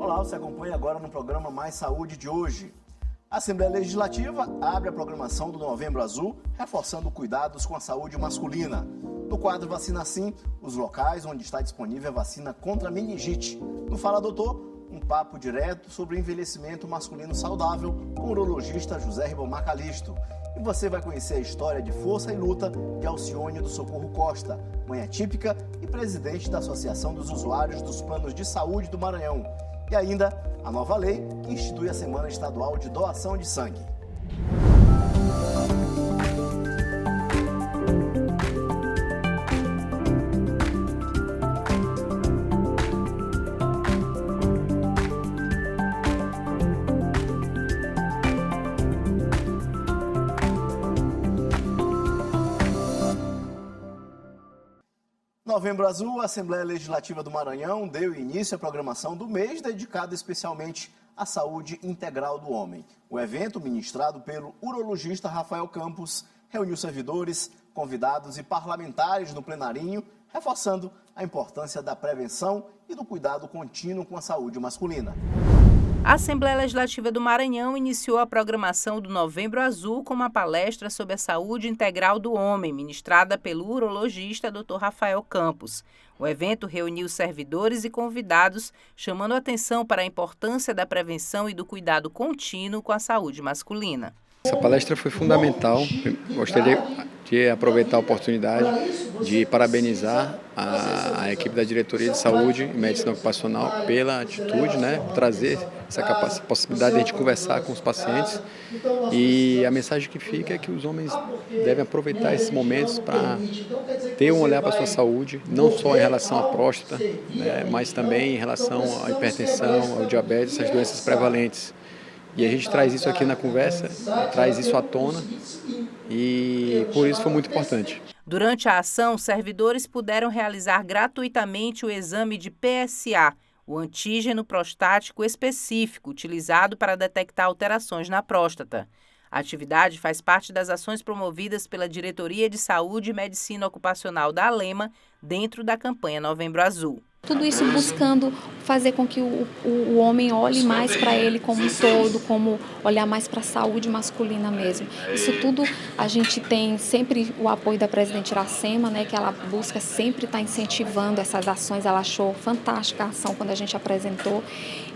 Olá, você acompanha agora no programa Mais Saúde de hoje. A Assembleia Legislativa abre a programação do Novembro Azul, reforçando cuidados com a saúde masculina. No quadro Vacina Sim, os locais onde está disponível a vacina contra a meningite. No Fala Doutor, um papo direto sobre o envelhecimento masculino saudável com o urologista José Ribamar Calixto. E você vai conhecer a história de força e luta de Alcione do Socorro Costa, mãe atípica e presidente da Associação dos Usuários dos Planos de Saúde do Maranhão. E ainda a nova lei que institui a Semana Estadual de Doação de Sangue. Novembro Azul, a Assembleia Legislativa do Maranhão deu início à programação do mês dedicado especialmente à saúde integral do homem. O evento, ministrado pelo urologista Rafael Campos, reuniu servidores, convidados e parlamentares no plenarinho, reforçando a importância da prevenção e do cuidado contínuo com a saúde masculina. A Assembleia Legislativa do Maranhão iniciou a programação do Novembro Azul com uma palestra sobre a saúde integral do homem, ministrada pelo urologista Dr. Rafael Campos. O evento reuniu servidores e convidados, chamando atenção para a importância da prevenção e do cuidado contínuo com a saúde masculina. Essa palestra foi fundamental. Gostaria de aproveitar a oportunidade de parabenizar a equipe da Diretoria de Saúde e Medicina Ocupacional pela atitude, trazer essa possibilidade de a gente conversar com os pacientes. E a mensagem que fica é que os homens devem aproveitar esses momentos para ter um olhar para a sua saúde, não só em relação à próstata, mas também em relação à hipertensão, ao diabetes, essas doenças prevalentes. E a gente traz isso aqui na conversa, traz isso à tona e por isso foi muito importante. Durante a ação, servidores puderam realizar gratuitamente o exame de PSA, o antígeno prostático específico utilizado para detectar alterações na próstata. A atividade faz parte das ações promovidas pela Diretoria de Saúde e Medicina Ocupacional da ALEMA dentro da campanha Novembro Azul. Tudo isso buscando fazer com que o homem olhe mais para ele como um todo, como olhar mais para a saúde masculina mesmo. Isso tudo a gente tem sempre o apoio da presidente Iracema, que ela busca sempre estar incentivando essas ações. Ela achou fantástica a ação quando a gente apresentou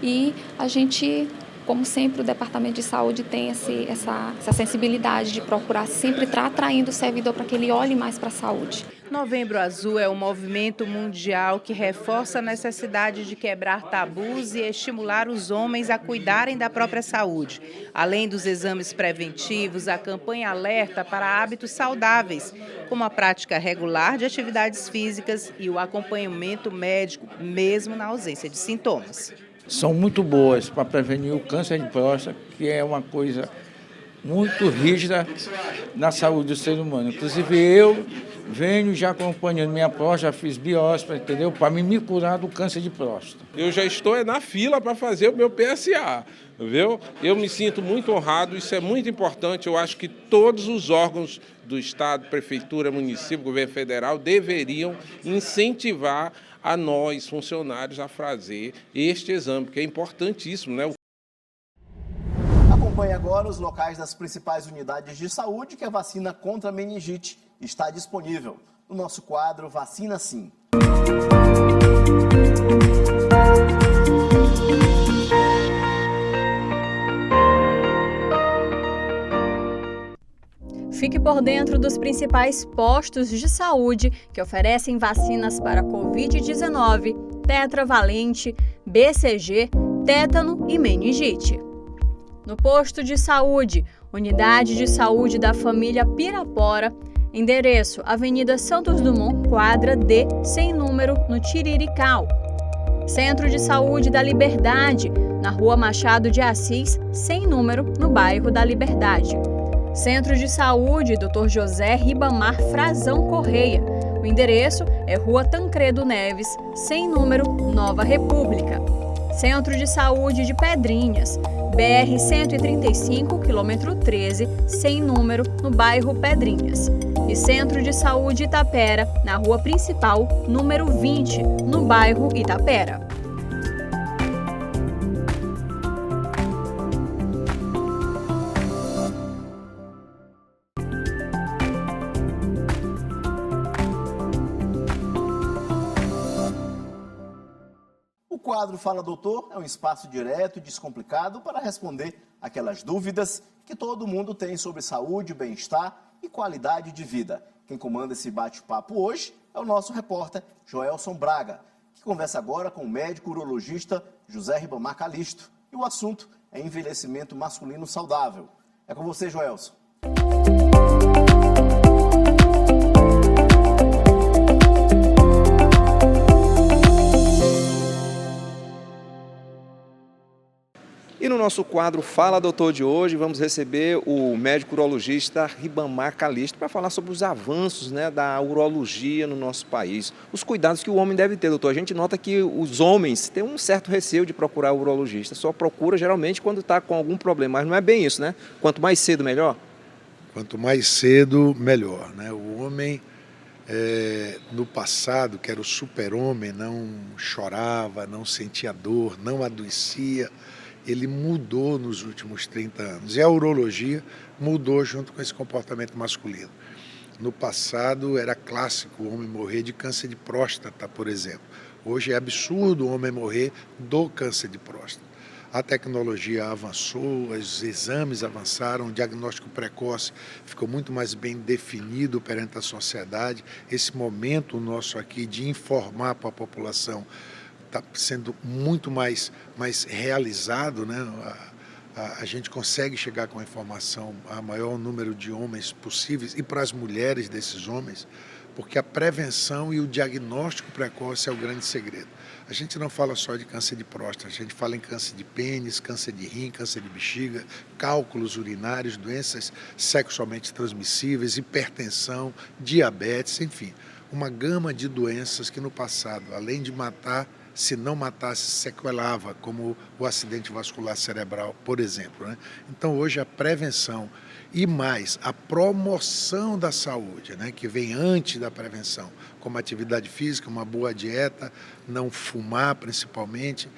e a gente, como sempre, o Departamento de Saúde tem essa sensibilidade de procurar sempre estar atraindo o servidor para que ele olhe mais para a saúde. Novembro Azul é um movimento mundial que reforça a necessidade de quebrar tabus e estimular os homens a cuidarem da própria saúde. Além dos exames preventivos, a campanha alerta para hábitos saudáveis, como a prática regular de atividades físicas e o acompanhamento médico, mesmo na ausência de sintomas. São muito boas para prevenir o câncer de próstata, que é uma coisa muito rígida na saúde do ser humano. Inclusive eu venho já acompanhando minha próstata, já fiz biópsia, entendeu? Para me curar do câncer de próstata. Eu já estou na fila para fazer o meu PSA, viu? Eu me sinto muito honrado, isso é muito importante. Eu acho que todos os órgãos do Estado, Prefeitura, Município, Governo Federal deveriam incentivar a nós, funcionários, a fazer este exame, que é importantíssimo, Acompanhe agora os locais das principais unidades de saúde que a vacina contra a meningite está disponível. No nosso quadro Vacina Sim. Fique por dentro dos principais postos de saúde que oferecem vacinas para Covid-19, tetravalente, BCG, tétano e meningite. No posto de saúde, Unidade de Saúde da Família Pirapora, endereço Avenida Santos Dumont, quadra D, sem número, no Tirirical. Centro de Saúde da Liberdade, na Rua Machado de Assis, sem número, no bairro da Liberdade. Centro de Saúde Dr. José Ribamar Frazão Correia. O endereço é Rua Tancredo Neves, sem número, Nova República. Centro de Saúde de Pedrinhas, BR-135, quilômetro 13, sem número, no bairro Pedrinhas. E Centro de Saúde Itapera, na Rua Principal, número 20, no bairro Itapera. O quadro Fala Doutor é um espaço direto e descomplicado para responder aquelas dúvidas que todo mundo tem sobre saúde, bem-estar e qualidade de vida. Quem comanda esse bate-papo hoje é o nosso repórter Joelson Braga, que conversa agora com o médico urologista José Ribamar Calisto. E o assunto é envelhecimento masculino saudável. É com você, Joelson. E no nosso quadro Fala Doutor de hoje, vamos receber o médico urologista Ribamar Calisto para falar sobre os avanços, da urologia no nosso país. Os cuidados que o homem deve ter, doutor. A gente nota que os homens têm um certo receio de procurar o urologista. Só procura geralmente quando está com algum problema, mas não é bem isso, né? Quanto mais cedo, melhor? Quanto mais cedo, melhor, né? O homem, no passado, que era o super-homem, não chorava, não sentia dor, não adoecia. Ele mudou nos últimos 30 anos. E a urologia mudou junto com esse comportamento masculino. No passado era clássico o homem morrer de câncer de próstata, por exemplo. Hoje é absurdo o homem morrer do câncer de próstata. A tecnologia avançou, os exames avançaram, o diagnóstico precoce ficou muito mais bem definido perante a sociedade. Esse momento nosso aqui de informar para a população está sendo muito mais realizado, né? A gente consegue chegar com a informação a maior número de homens possíveis e para as mulheres desses homens, porque a prevenção e o diagnóstico precoce é o grande segredo. A gente não fala só de câncer de próstata, a gente fala em câncer de pênis, câncer de rim, câncer de bexiga, cálculos urinários, doenças sexualmente transmissíveis, hipertensão, diabetes, enfim, uma gama de doenças que no passado, além de matar, se não matasse, sequelava, como o acidente vascular cerebral, por exemplo, né? Então, hoje, a prevenção e mais a promoção da saúde, né, que vem antes da prevenção, como atividade física, uma boa dieta, não fumar principalmente,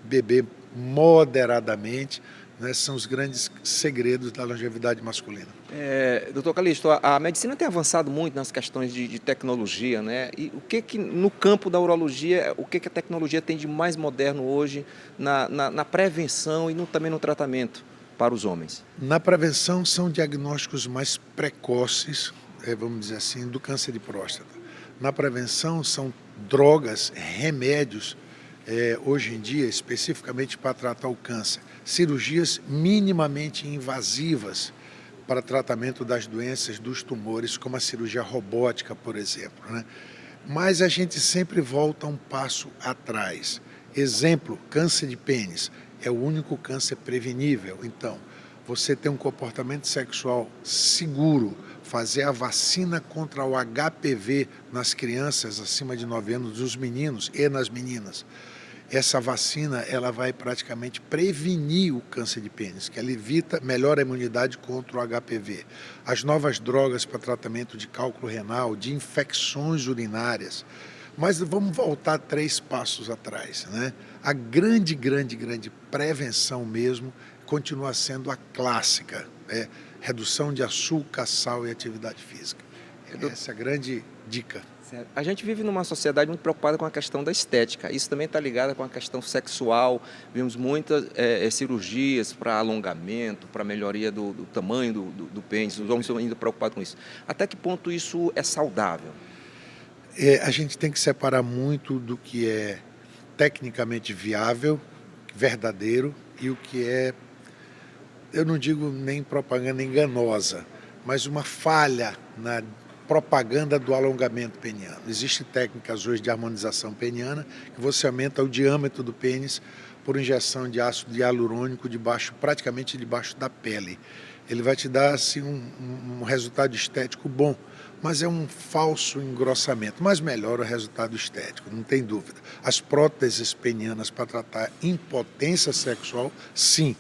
beber moderadamente, né, são os grandes segredos da longevidade masculina. Doutor Calisto, a medicina tem avançado muito nas questões de tecnologia, né? E o que no campo da urologia, o que a tecnologia tem de mais moderno hoje na prevenção e também no tratamento para os homens? Na prevenção são diagnósticos mais precoces, vamos dizer assim, do câncer de próstata. Na prevenção são drogas, remédios, hoje em dia, especificamente para tratar o câncer. Cirurgias minimamente invasivas para tratamento das doenças, dos tumores, como a cirurgia robótica, por exemplo, né? Mas a gente sempre volta um passo atrás. Exemplo, câncer de pênis é o único câncer prevenível. Então, você ter um comportamento sexual seguro, fazer a vacina contra o HPV nas crianças acima de 9 anos, dos meninos e nas meninas. Essa vacina, ela vai praticamente prevenir o câncer de pênis, que ela melhora a imunidade contra o HPV. As novas drogas para tratamento de cálculo renal, de infecções urinárias. Mas vamos voltar 3 passos atrás, né? A grande prevenção mesmo continua sendo a clássica, redução de açúcar, sal e atividade física. Essa é a grande dica. A gente vive numa sociedade muito preocupada com a questão da estética. Isso também está ligado com a questão sexual. Vimos muitas cirurgias para alongamento, para melhoria do tamanho do pênis. Os homens estão ainda preocupados com isso. Até que ponto isso é saudável? A gente tem que separar muito do que é tecnicamente viável, verdadeiro, e o que é, eu não digo nem propaganda enganosa, mas uma falha na propaganda do alongamento peniano. Existem técnicas hoje de harmonização peniana que você aumenta o diâmetro do pênis por injeção de ácido hialurônico praticamente debaixo da pele. Ele vai te dar assim, um resultado estético bom, mas é um falso engrossamento, mas melhora o resultado estético, não tem dúvida. As próteses penianas para tratar impotência sexual, sim.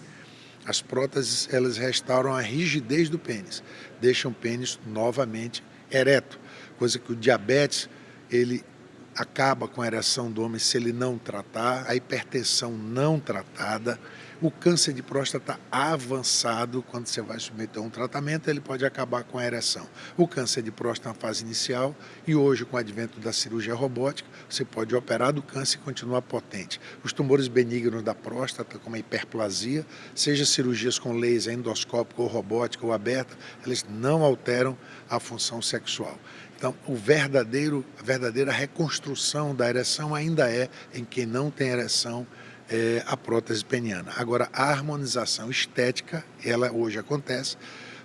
As próteses, elas restauram a rigidez do pênis, deixam o pênis novamente ereto, coisa que o diabetes, ele acaba com a ereção do homem se ele não tratar, a hipertensão não tratada, O câncer de próstata avançado, quando você vai submeter a um tratamento, ele pode acabar com a ereção. O câncer de próstata na fase inicial, e hoje com o advento da cirurgia robótica, você pode operar do câncer e continuar potente. Os tumores benignos da próstata, como a hiperplasia, seja cirurgias com laser endoscópico ou robótica ou aberta, eles não alteram a função sexual. Então, a verdadeira reconstrução da ereção ainda é em quem não tem ereção, a prótese peniana. Agora, a harmonização estética, ela hoje acontece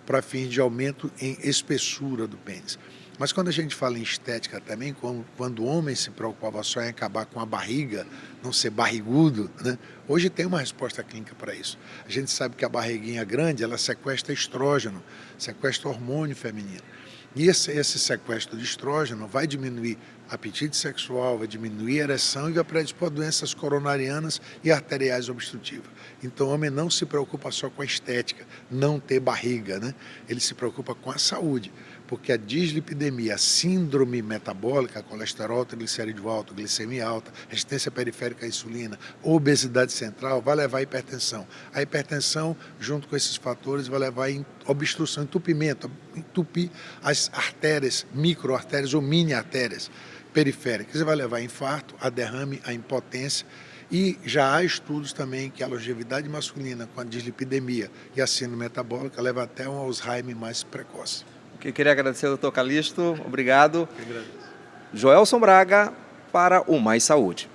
para fins de aumento em espessura do pênis. Mas quando a gente fala em estética também, quando o homem se preocupava só em acabar com a barriga, não ser barrigudo, né? Hoje tem uma resposta clínica para isso. A gente sabe que a barriguinha grande, ela sequestra estrógeno, sequestra hormônio feminino. E esse sequestro de estrógeno vai diminuir apetite sexual, vai diminuir a ereção e vai predispor a doenças coronarianas e arteriais obstrutivas. Então o homem não se preocupa só com a estética, não ter barriga, né? Ele se preocupa com a saúde, porque a dislipidemia, a síndrome metabólica, colesterol, triglicerídeo alto, glicemia alta, resistência periférica à insulina, obesidade central, vai levar à hipertensão. A hipertensão, junto com esses fatores, vai levar a obstrução, entupimento, entupir as artérias, microartérias ou mini-artérias periféricas. Isso vai levar a infarto, a derrame, a impotência. E já há estudos também que a longevidade masculina com a dislipidemia e a síndrome metabólica leva até um Alzheimer mais precoce. Eu queria agradecer ao doutor Calixto, obrigado. Joelson Braga para o Mais Saúde.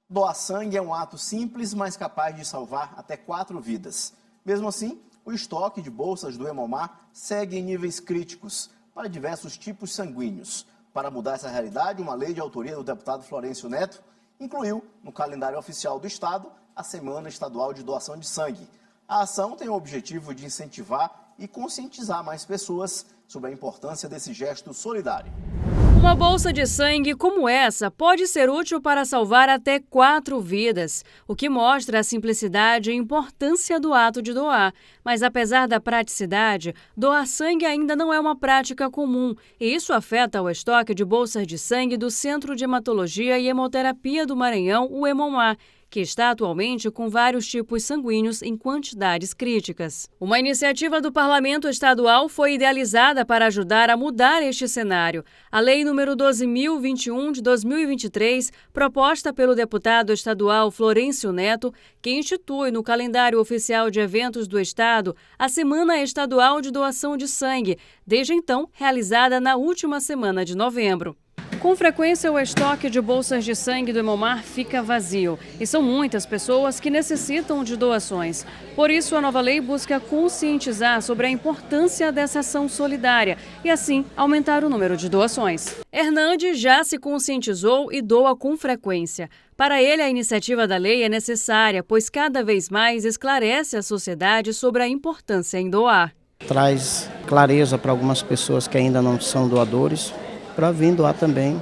Doar sangue é um ato simples, mas capaz de salvar até 4 vidas. Mesmo assim, o estoque de bolsas do Hemomar segue em níveis críticos para diversos tipos sanguíneos. Para mudar essa realidade, uma lei de autoria do deputado Florencio Neto incluiu no calendário oficial do Estado a Semana Estadual de Doação de Sangue. A ação tem o objetivo de incentivar e conscientizar mais pessoas sobre a importância desse gesto solidário. Uma bolsa de sangue como essa pode ser útil para salvar até 4 vidas, o que mostra a simplicidade e importância do ato de doar. Mas apesar da praticidade, doar sangue ainda não é uma prática comum, e isso afeta o estoque de bolsas de sangue do Centro de Hematologia e Hemoterapia do Maranhão, o Hemomar, que está atualmente com vários tipos sanguíneos em quantidades críticas. Uma iniciativa do Parlamento Estadual foi idealizada para ajudar a mudar este cenário. A Lei nº 12.021 de 2023, proposta pelo deputado estadual Florencio Neto, que institui no calendário oficial de eventos do Estado a Semana Estadual de Doação de Sangue, desde então realizada na última semana de novembro. Com frequência, o estoque de bolsas de sangue do Hemomar fica vazio e são muitas pessoas que necessitam de doações. Por isso, a nova lei busca conscientizar sobre a importância dessa ação solidária e, assim, aumentar o número de doações. Hernandes já se conscientizou e doa com frequência. Para ele, a iniciativa da lei é necessária, pois cada vez mais esclarece a sociedade sobre a importância em doar. Traz clareza para algumas pessoas que ainda não são doadores, para vir doar também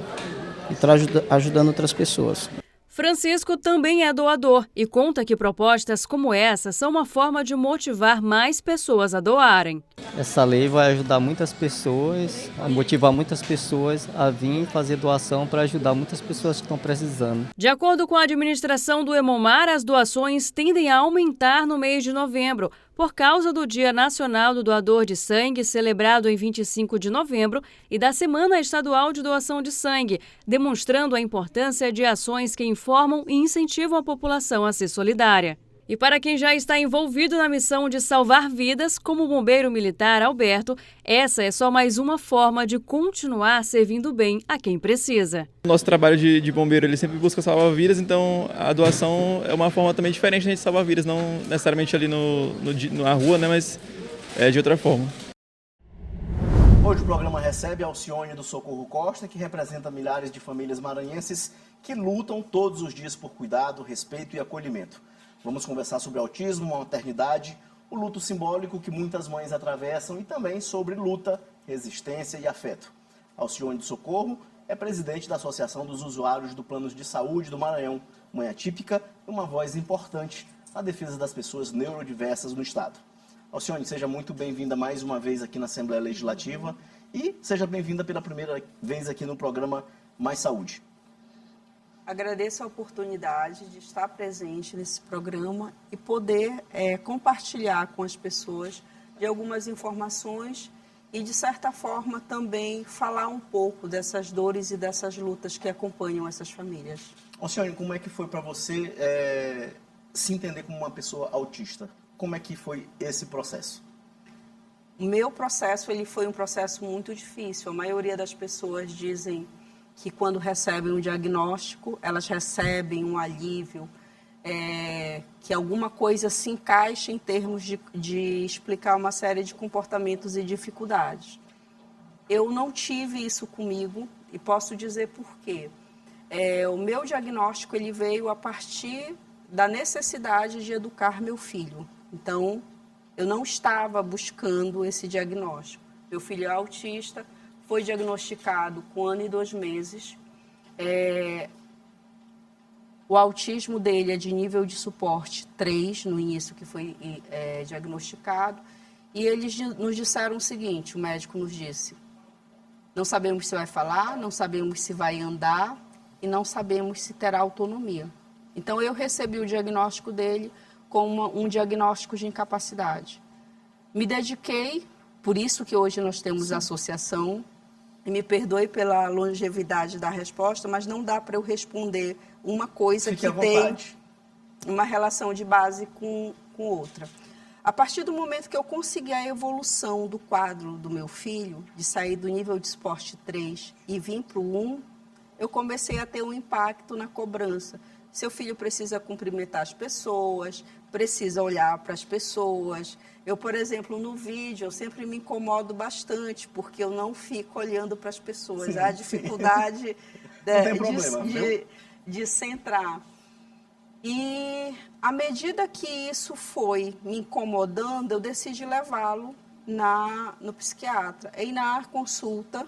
e estar ajudando outras pessoas. Francisco também é doador e conta que propostas como essa são uma forma de motivar mais pessoas a doarem. Essa lei vai ajudar muitas pessoas, a motivar muitas pessoas a vir fazer doação para ajudar muitas pessoas que estão precisando. De acordo com a administração do Hemomar, as doações tendem a aumentar no mês de novembro, por causa do Dia Nacional do Doador de Sangue, celebrado em 25 de novembro, e da Semana Estadual de Doação de Sangue, demonstrando a importância de ações que informam e incentivam a população a ser solidária. E para quem já está envolvido na missão de salvar vidas, como o bombeiro militar Alberto, essa é só mais uma forma de continuar servindo bem a quem precisa. O nosso trabalho de bombeiro, ele sempre busca salvar vidas, então a doação é uma forma também diferente de a gente salvar vidas, não necessariamente ali na rua, né, mas de outra forma. Hoje o programa recebe Alcione do Socorro Costa, que representa milhares de famílias maranhenses que lutam todos os dias por cuidado, respeito e acolhimento. Vamos conversar sobre autismo, maternidade, o luto simbólico que muitas mães atravessam e também sobre luta, resistência e afeto. Alcione do Socorro é presidente da Associação dos Usuários do Plano de Saúde do Maranhão, mãe atípica e uma voz importante na defesa das pessoas neurodiversas no estado. Alcione, seja muito bem-vinda mais uma vez aqui na Assembleia Legislativa e seja bem-vinda pela primeira vez aqui no programa Mais Saúde. Agradeço a oportunidade de estar presente nesse programa e poder compartilhar com as pessoas de algumas informações e, de certa forma, também falar um pouco dessas dores e dessas lutas que acompanham essas famílias. Alcione, como é que foi para você se entender como uma pessoa autista? Como é que foi esse processo? O meu processo ele foi um processo muito difícil. A maioria das pessoas dizem que quando recebem um diagnóstico, elas recebem um alívio, que alguma coisa se encaixa em termos de explicar uma série de comportamentos e dificuldades. Eu não tive isso comigo e posso dizer por quê. O meu diagnóstico ele veio a partir da necessidade de educar meu filho. Então, eu não estava buscando esse diagnóstico. Meu filho é autista, foi diagnosticado com 1 ano e 2 meses. O autismo dele é de nível de suporte 3, no início que foi diagnosticado. E eles nos disseram o seguinte, o médico nos disse, não sabemos se vai falar, não sabemos se vai andar e não sabemos se terá autonomia. Então, eu recebi o diagnóstico dele como um diagnóstico de incapacidade. Me dediquei, por isso que hoje nós temos a associação, e me perdoe pela longevidade da resposta, mas não dá para eu responder uma coisa que tem uma relação de base com outra. A partir do momento que eu consegui a evolução do quadro do meu filho, de sair do nível de suporte 3 e vir para o 1, eu comecei a ter um impacto na cobrança. Seu filho precisa cumprimentar as pessoas, precisa olhar para as pessoas. Eu, por exemplo, no vídeo, eu sempre me incomodo bastante, porque eu não fico olhando para as pessoas. Há dificuldade de centrar. E, à medida que isso foi me incomodando, eu decidi levá-lo no psiquiatra. E na consulta,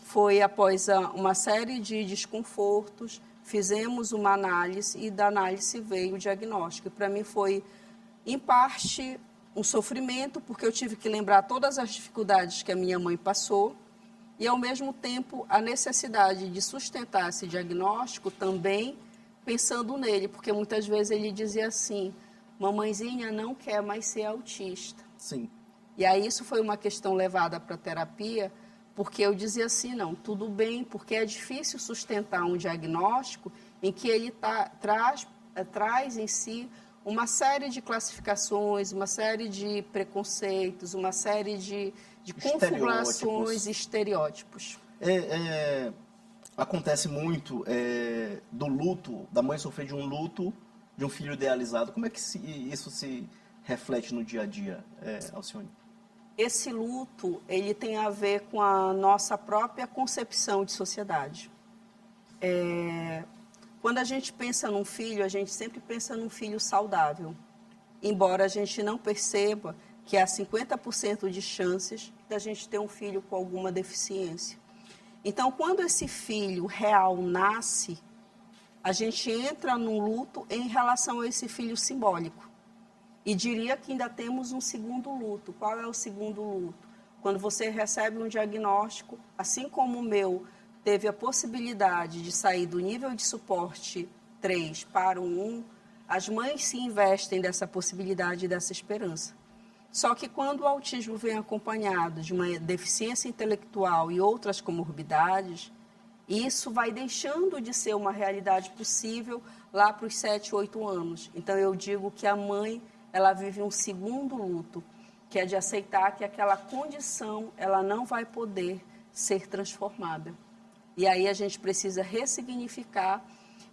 foi após uma série de desconfortos, fizemos uma análise e da análise veio o diagnóstico. E para mim foi, em parte, um sofrimento, porque eu tive que lembrar todas as dificuldades que a minha mãe passou e, ao mesmo tempo, a necessidade de sustentar esse diagnóstico também pensando nele, porque muitas vezes ele dizia assim, mamãezinha não quer mais ser autista. Sim. E aí isso foi uma questão levada para a terapia, porque eu dizia assim, não, tudo bem, porque é difícil sustentar um diagnóstico em que ele traz em si uma série de classificações, uma série de preconceitos, uma série de configurações e estereótipos. Acontece muito do luto, da mãe sofrer de um luto de um filho idealizado. Como é que isso se reflete no dia a dia, Alcione? Esse luto, ele tem a ver com a nossa própria concepção de sociedade. Quando a gente pensa num filho, a gente sempre pensa num filho saudável. Embora a gente não perceba que há 50% de chances da gente ter um filho com alguma deficiência. Então, quando esse filho real nasce, a gente entra num luto em relação a esse filho simbólico. E diria que ainda temos um segundo luto. Qual é o segundo luto? Quando você recebe um diagnóstico, assim como o meu teve a possibilidade de sair do nível de suporte 3 para o 1, as mães se investem dessa possibilidade e dessa esperança. Só que quando o autismo vem acompanhado de uma deficiência intelectual e outras comorbidades, isso vai deixando de ser uma realidade possível lá para os 7, 8 anos. Então, eu digo que a mãe ela vive um segundo luto, que é de aceitar que aquela condição ela não vai poder ser transformada. E aí a gente precisa ressignificar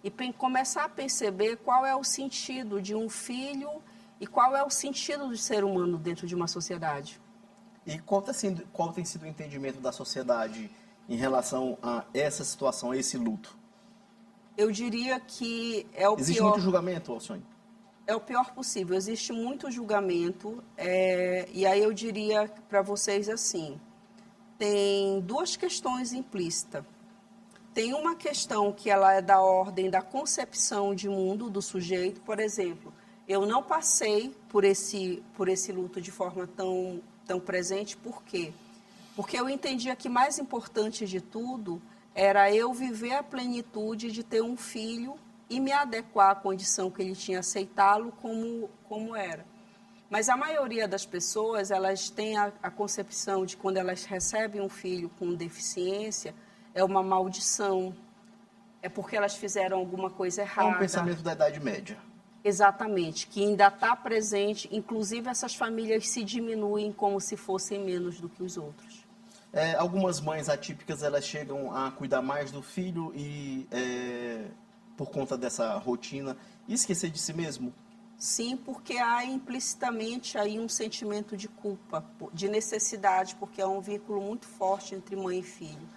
e começar a perceber qual é o sentido de um filho e qual é o sentido de ser humano dentro de uma sociedade. E qual tem sido o entendimento da sociedade em relação a essa situação, a esse luto? Eu diria que é o pior... Existe muito julgamento, Alcione? É o pior possível. Existe muito julgamento. E aí eu diria para vocês assim, tem duas questões implícitas. Tem uma questão que ela é da ordem da concepção de mundo do sujeito. Por exemplo, Eu não passei por esse luto de forma tão presente, por quê? Porque eu entendia que mais importante de tudo era eu viver a plenitude de ter um filho e me adequar à condição que ele tinha, aceitá-lo como era. Mas a maioria das pessoas, elas têm a concepção de quando elas recebem um filho com deficiência, é uma maldição, é porque elas fizeram alguma coisa errada. É um pensamento da Idade Média. Exatamente, que ainda está presente, inclusive essas famílias se diminuem como se fossem menos do que os outros. Algumas mães atípicas, elas chegam a cuidar mais do filho e, por conta dessa rotina, e esquecer de si mesmo? Sim, porque há implicitamente aí um sentimento de culpa, de necessidade, porque é um vínculo muito forte entre mãe e filho.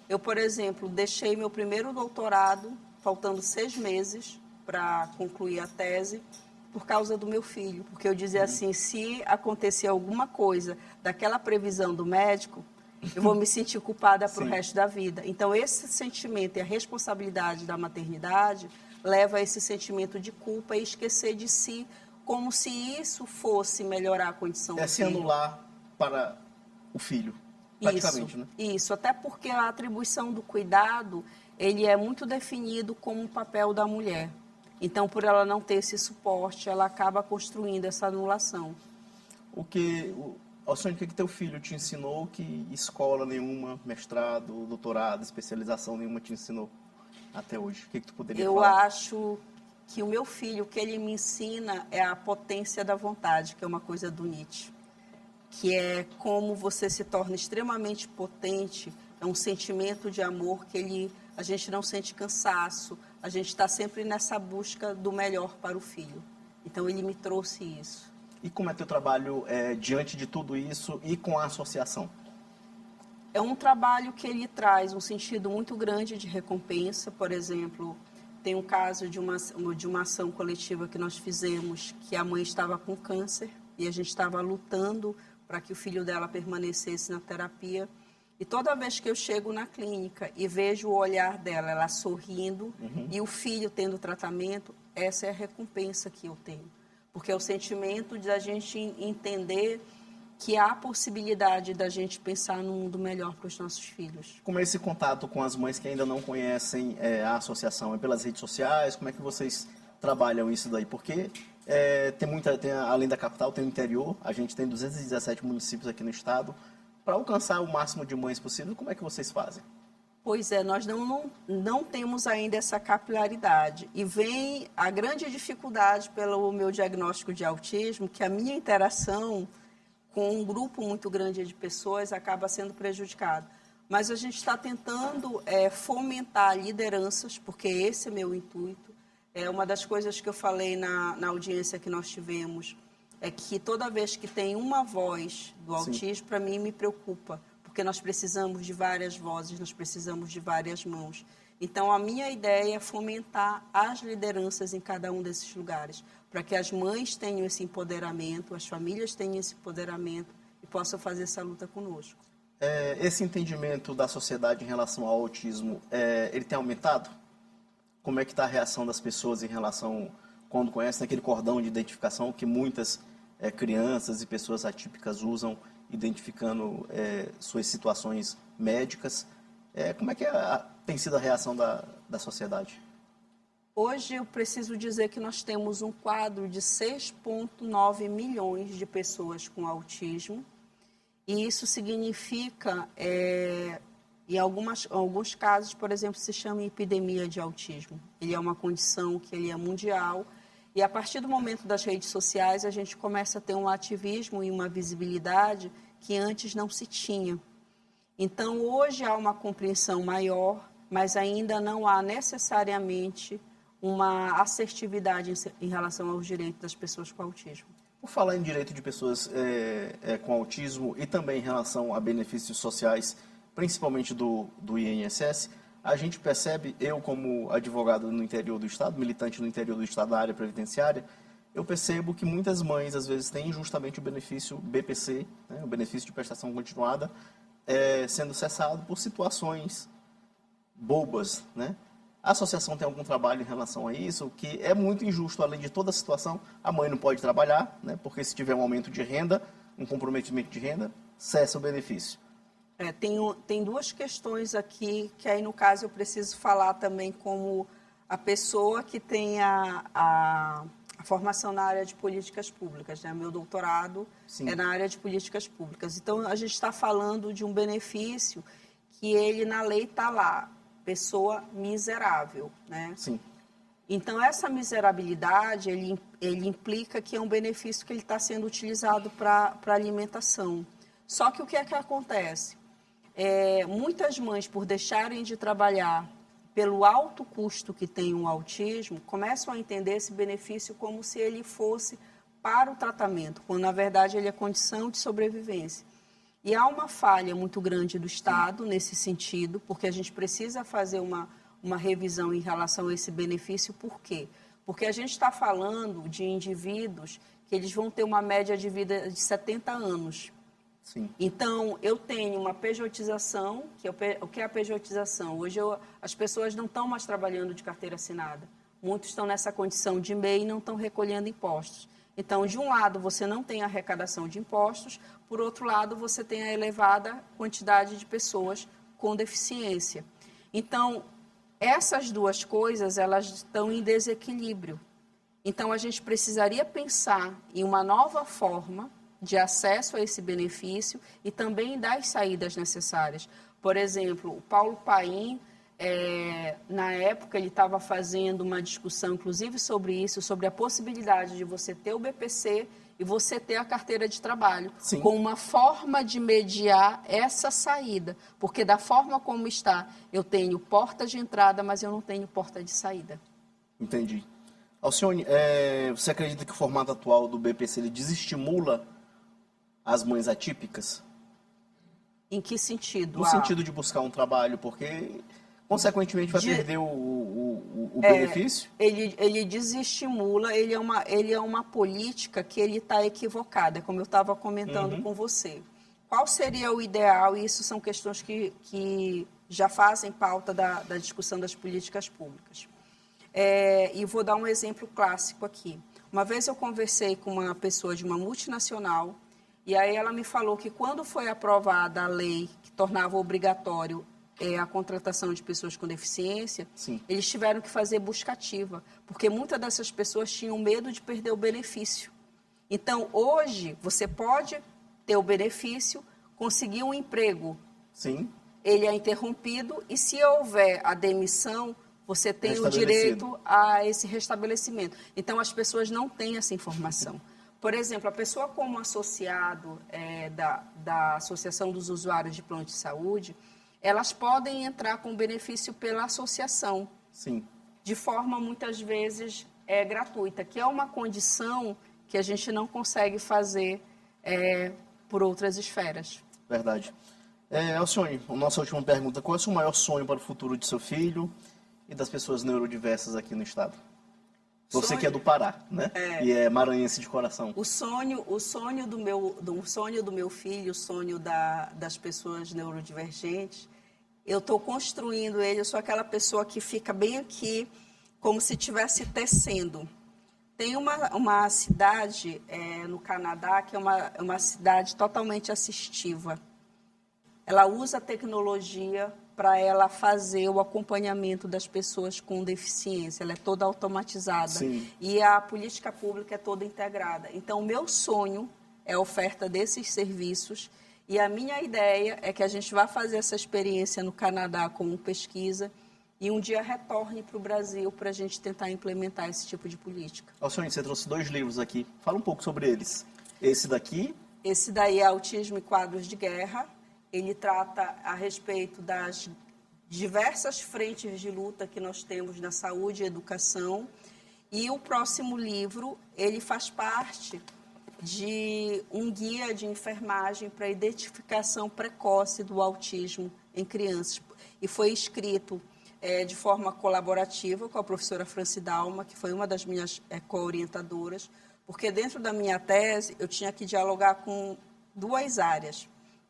Eu, por exemplo, deixei meu primeiro doutorado, faltando 6 meses para concluir a tese, por causa do meu filho. Porque eu dizia assim, se acontecer alguma coisa daquela previsão do médico, eu vou me sentir culpada para o resto da vida. Então, esse sentimento e a responsabilidade da maternidade leva a esse sentimento de culpa e esquecer de si, como se isso fosse melhorar a condição do filho. Se anular para o filho, praticamente, né? Isso, até porque a atribuição do cuidado, ele é muito definido como um papel da mulher. Então, por ela não ter esse suporte, ela acaba construindo essa anulação. Alcione, o que teu filho te ensinou que escola nenhuma, mestrado, doutorado, especialização nenhuma te ensinou até hoje? O que tu poderia falar? Eu acho que o meu filho, o que ele me ensina é a potência da vontade, que é uma coisa do Nietzsche, que é como você se torna extremamente potente, é um sentimento de amor que a gente não sente cansaço, a gente está sempre nessa busca do melhor para o filho. Então, ele me trouxe isso. E como é teu trabalho diante de tudo isso e com a associação? É um trabalho que ele traz um sentido muito grande de recompensa. Por exemplo, tem um caso de uma ação coletiva que nós fizemos, que a mãe estava com câncer e a gente estava lutando para que o filho dela permanecesse na terapia. E toda vez que eu chego na clínica e vejo o olhar dela, ela sorrindo, e o filho tendo tratamento, essa é a recompensa que eu tenho. Porque é o sentimento de a gente entender que há a possibilidade da gente pensar num mundo melhor para os nossos filhos. Como é esse contato com as mães que ainda não conhecem a associação? É pelas redes sociais? Como é que vocês trabalham isso daí? Porque além da capital, tem o interior, a gente tem 217 municípios aqui no estado. Para alcançar o máximo de mães possível, como é que vocês fazem? Pois é, nós não temos ainda essa capilaridade. E vem a grande dificuldade pelo meu diagnóstico de autismo, que a minha interação com um grupo muito grande de pessoas acaba sendo prejudicada. Mas a gente está tentando fomentar lideranças, porque esse é meu intuito. É uma das coisas que eu falei na audiência que nós tivemos, é que toda vez que tem uma voz do autismo, para mim me preocupa, porque nós precisamos de várias vozes, nós precisamos de várias mãos. Então, a minha ideia é fomentar as lideranças em cada um desses lugares, para que as mães tenham esse empoderamento, as famílias tenham esse empoderamento e possam fazer essa luta conosco. Esse entendimento da sociedade em relação ao autismo, ele tem aumentado? Como é que está a reação das pessoas em relação, quando conhecem aquele cordão de identificação que muitas crianças e pessoas atípicas usam, identificando suas situações médicas? Como é que tem sido a reação da sociedade? Hoje eu preciso dizer que nós temos um quadro de 6,9 milhões de pessoas com autismo, e isso significa, em alguns casos, por exemplo, se chama epidemia de autismo. Ele é uma condição que ele é mundial, e a partir do momento das redes sociais a gente começa a ter um ativismo e uma visibilidade que antes não se tinha. Então, hoje há uma compreensão maior, mas ainda não há necessariamente uma assertividade em relação aos direitos das pessoas com autismo. Por falar em direito de pessoas com autismo e também em relação a benefícios sociais, principalmente do INSS, a gente percebe, eu como advogado no interior do Estado, militante no interior do Estado da área previdenciária, eu percebo que muitas mães, às vezes, têm justamente o benefício BPC, né, o benefício de prestação continuada, sendo cessado por situações bobas, né? A associação tem algum trabalho em relação a isso? Que é muito injusto, além de toda a situação, a mãe não pode trabalhar, né? Porque se tiver um aumento de renda, um comprometimento de renda, cessa o benefício. Tem duas questões aqui, que aí no caso eu preciso falar também como a pessoa que tem a formação na área de políticas públicas, né? Meu doutorado é na área de políticas públicas. Então, a gente está falando de um benefício que ele, na lei, está lá, pessoa miserável, né? Sim. Então, essa miserabilidade, ele implica que é um benefício que ele está sendo utilizado para alimentação. Só que o que é que acontece? Muitas mães, por deixarem de trabalhar pelo alto custo que tem o autismo, começam a entender esse benefício como se ele fosse para o tratamento, quando na verdade ele é condição de sobrevivência. E há uma falha muito grande do Estado nesse sentido, porque a gente precisa fazer uma revisão em relação a esse benefício. Por quê? Porque a gente está falando de indivíduos que eles vão ter uma média de vida de 70 anos. Sim. Então, eu tenho uma pejotização, o que é a pejotização? Hoje as pessoas não estão mais trabalhando de carteira assinada. Muitos estão nessa condição de MEI e não estão recolhendo impostos. Então, de um lado, você não tem a arrecadação de impostos, por outro lado, você tem a elevada quantidade de pessoas com deficiência. Então, essas duas coisas, elas estão em desequilíbrio. Então, a gente precisaria pensar em uma nova forma de acesso a esse benefício e também das saídas necessárias. Por exemplo, o Paulo Paim, na época, ele estava fazendo uma discussão, inclusive, sobre isso, sobre a possibilidade de você ter o BPC e você ter a carteira de trabalho, Sim. com uma forma de mediar essa saída. Porque da forma como está, eu tenho porta de entrada, mas eu não tenho porta de saída. Entendi. Alcione, você acredita que o formato atual do BPC ele desestimula as mães atípicas? Em que sentido? No sentido de buscar um trabalho, porque, consequentemente, vai perder o benefício? Ele desestimula, ele é uma política que ele está equivocada, como eu estava comentando com você. Qual seria o ideal? E isso são questões que já fazem pauta da discussão das políticas públicas. E vou dar um exemplo clássico aqui. Uma vez eu conversei com uma pessoa de uma multinacional, e aí ela me falou que quando foi aprovada a lei que tornava obrigatório a contratação de pessoas com deficiência, Sim. eles tiveram que fazer busca ativa, porque muitas dessas pessoas tinham medo de perder o benefício. Então, hoje, você pode ter o benefício, conseguir um emprego. Sim. Ele é interrompido e, se houver a demissão, você tem o direito a esse restabelecimento. Então, as pessoas não têm essa informação. Por exemplo, a pessoa como associado da Associação dos Usuários de Plano de Saúde, elas podem entrar com benefício pela associação. Sim. De forma, muitas vezes, gratuita, que é uma condição que a gente não consegue fazer por outras esferas. Verdade. Alcione, a nossa última pergunta. Qual é o seu maior sonho para o futuro de seu filho e das pessoas neurodiversas aqui no estado? Você que é do Pará, né? E é maranhense de coração. O sonho do meu filho, o sonho das pessoas neurodivergentes, eu estou construindo ele. Eu sou aquela pessoa que fica bem aqui, como se estivesse tecendo. Tem uma cidade no Canadá que é uma cidade totalmente assistiva. Ela usa a tecnologia para ela fazer o acompanhamento das pessoas com deficiência. Ela é toda automatizada. Sim. E a política pública é toda integrada. Então, o meu sonho é a oferta desses serviços e a minha ideia é que a gente vá fazer essa experiência no Canadá como pesquisa e um dia retorne para o Brasil para a gente tentar implementar esse tipo de política. Alcione, você trouxe 2 livros aqui. Fala um pouco sobre eles. Esse daqui? Esse daí é Autismo e Quadros de Guerra. Ele trata a respeito das diversas frentes de luta que nós temos na saúde e educação. E o próximo livro, ele faz parte de um guia de enfermagem para a identificação precoce do autismo em crianças. E foi escrito de forma colaborativa com a professora Franci Dalma, que foi uma das minhas co-orientadoras, porque dentro da minha tese eu tinha que dialogar com 2 áreas,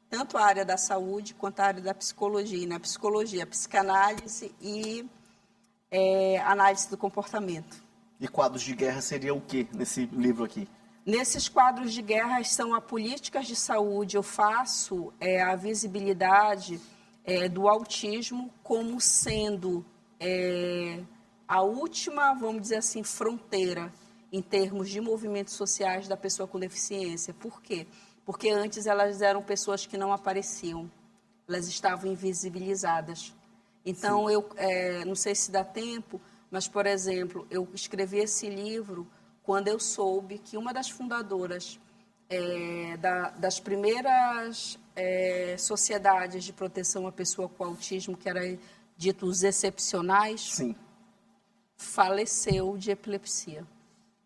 tanto a área da saúde quanto a área da psicologia. E na psicologia, a psicanálise e análise do comportamento. E quadros de guerra seria o que nesse livro aqui? Nesses quadros de guerra são as políticas de saúde. Eu faço a visibilidade do autismo como sendo a última, vamos dizer assim, fronteira em termos de movimentos sociais da pessoa com deficiência. Por quê? Porque antes elas eram pessoas que não apareciam, elas estavam invisibilizadas. Então, eu não sei se dá tempo, mas, por exemplo, eu escrevi esse livro quando eu soube que uma das fundadoras das primeiras sociedades de proteção à pessoa com autismo, que era dito os excepcionais, Sim. faleceu de epilepsia.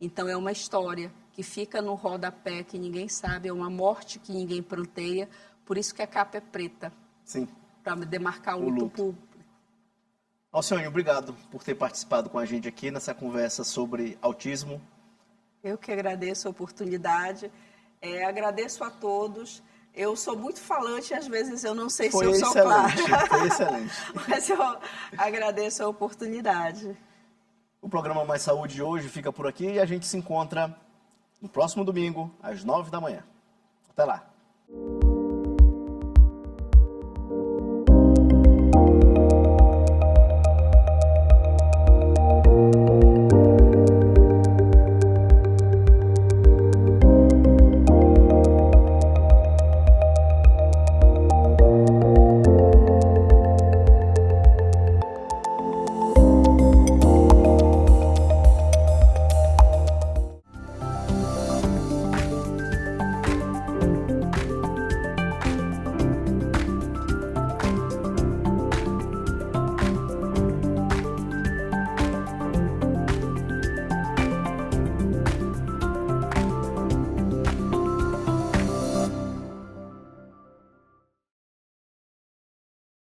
Então, é uma história que fica no rodapé, que ninguém sabe, é uma morte que ninguém pranteia, por isso que a capa é preta. Sim. Para demarcar o luto público. Alcione, obrigado por ter participado com a gente aqui nessa conversa sobre autismo. Eu que agradeço a oportunidade, agradeço a todos. Eu sou muito falante, às vezes eu não sei se eu sou clara. Foi excelente. Mas eu agradeço a oportunidade. O programa Mais Saúde de hoje fica por aqui e a gente se encontra no próximo domingo, às 9 da manhã. Até lá.